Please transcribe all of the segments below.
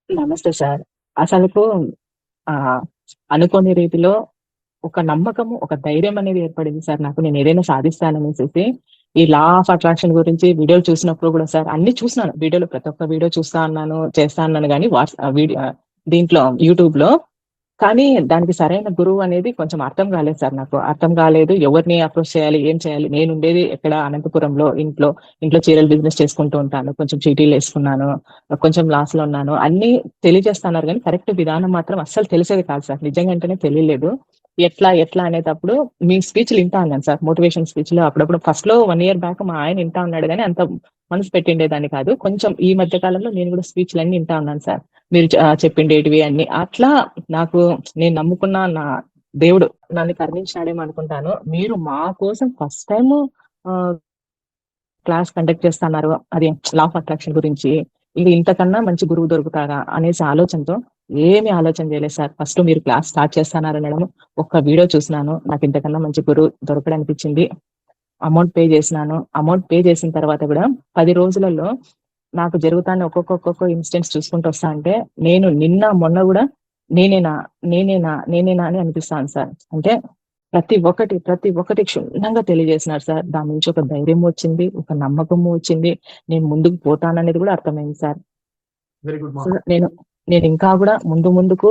నమస్తే సార్. అసలుకు ఆహ్, అనుకోని రీతిలో ఒక నమ్మకము, ఒక ధైర్యం అనేది ఏర్పడింది సార్ నాకు. నేనేదైనా సాధిస్తాననేసేసి. ఈ లా ఆఫ్ అట్రాక్షన్ గురించి వీడియోలు చూసినప్పుడు గూడా సార్ అన్నీ చూసినాను. వీడియోలు ప్రతి ఒక్క వీడియో చూస్తా అన్నాను, చేస్తా అన్నాను గానీ దీంట్లో యూట్యూబ్‌లో. కానీ దానికి సరైన గురువనేది కొంచెం అర్థం కాలేదు సార్ నాకు. అర్థం కాలేదు. ఎవరిని అప్రోచ్ చేయాలి? ఏం చేయాలి? నేనుండేది ఎక్కడ అనంతపురంలో ఇంట్లో చీరల బిజినెస్ చేసుకుంటూ ఉంటాను. కొంచెం చీటీలేసుకున్నాను. కొంచెం లాస్‌లో ఉన్నాను. అన్నీ తెలియజేస్తన్నారు గానీ కరెక్ట్ విధానం మాత్రం అస్సలు తెలిసేది కాదు సార్. నిజంగా అంటేనే తెలియలేదు. ఎట్లా అనేటప్పుడు మీ స్పీచ్‌లు ఇంటా ఉన్నాను సార్. మోటివేషన్ స్పీచ్‌లు అప్పుడప్పుడు ఫస్ట్‌లో 1 ఇయర్ బ్యాక్ మా ఆయన ఇంటా ఉన్నాడు గానీ అంత మనసు పెట్టిండేదాన్ని కాదు. కొంచెం ఈ మధ్య కాలంలో నేను గూడా స్పీచ్‌లన్నీ ఇంటా ఉన్నాను సార్. మీరు చెప్పిండేటివి అన్నీ. అట్లా నాకు నేను నమ్ముకున్న నా దేవుడు నన్ను కరుణించాడేమో అనుకుంటాను. మీరు మా కోసం ఫస్ట్ టైము ఆహ్, క్లాస్ కండక్ట్ చేస్తన్నారు. అది లా ఆఫ్ అట్రాక్షన్ గురించి. ఇది ఇంతకన్నా మంచి గురువు దొరుకుతారా అనేసి ఆలోచనతో ఏమి ఆలోచన చేయలేదు సార్. ఫస్ట్ మీరు క్లాస్ స్టార్ట్ చేస్తన్నారనడం, ఒక్క వీడియో చూసినాను. నాకు ఇంతకన్నా మంచి గురువు దొరకడనిపించింది. అమౌంట్ పే చేసినాను. అమౌంట్ పే చేసిన తర్వాత గూడా 10 రోజులలో నాకు జరుగుతాన్న ఒక్కొక్క ఇన్సిడెంట్స్ చూసుకుంటూ వస్తా ఉంటే, నేను నిన్న, మొన్న గూడా నేనేనా? నేనేనా? అని అనిపిస్తాంది సార్. అంటే ప్రతి ఒక్కటి క్షుణ్ణంగా తెలియజేసినారు సార్. దాని నుంచి ఒక ధైర్యం వచ్చింది. ఒక నమ్మకము వచ్చింది. నేను ముందుకు పోతాననేది గూడా అర్థమైంది సార్. వెరీ గుడ్ మా. సో, నేనింకా గూడా ముందుకు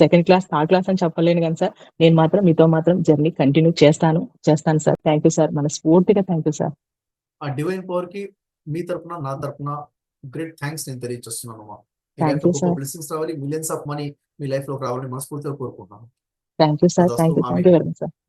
సెకండ్ క్లాస్, థర్డ్ క్లాస్ అని చెప్పలేను గానీ సార్, నేను మాత్రం మీతో మాత్రం జర్నీ కంటిన్యూ చేస్తాను సార్. Thank you sir. మనస్ఫూర్తిగా థాంక్ యూ సార్. ఆ డివైన్ పవర్‌కి మీ తరపున, నా తరపున గ్రేట్ థాంక్స్ నేను తెలియజేస్తున్నానమ్మా. మీ థాంక్ లైఫ్‌లో యూ గొప్ప సార్. బ్లెస్సింగ్స్ రావాలి. మిలియన్స్ ఆఫ్ మనీ మీ లైఫ్‌లోకి రావాలని మనస్ఫూర్తిగా కోరుకుంటున్నాను. Thank you sir. తదాస్తు. Thank you amen. Very much sir.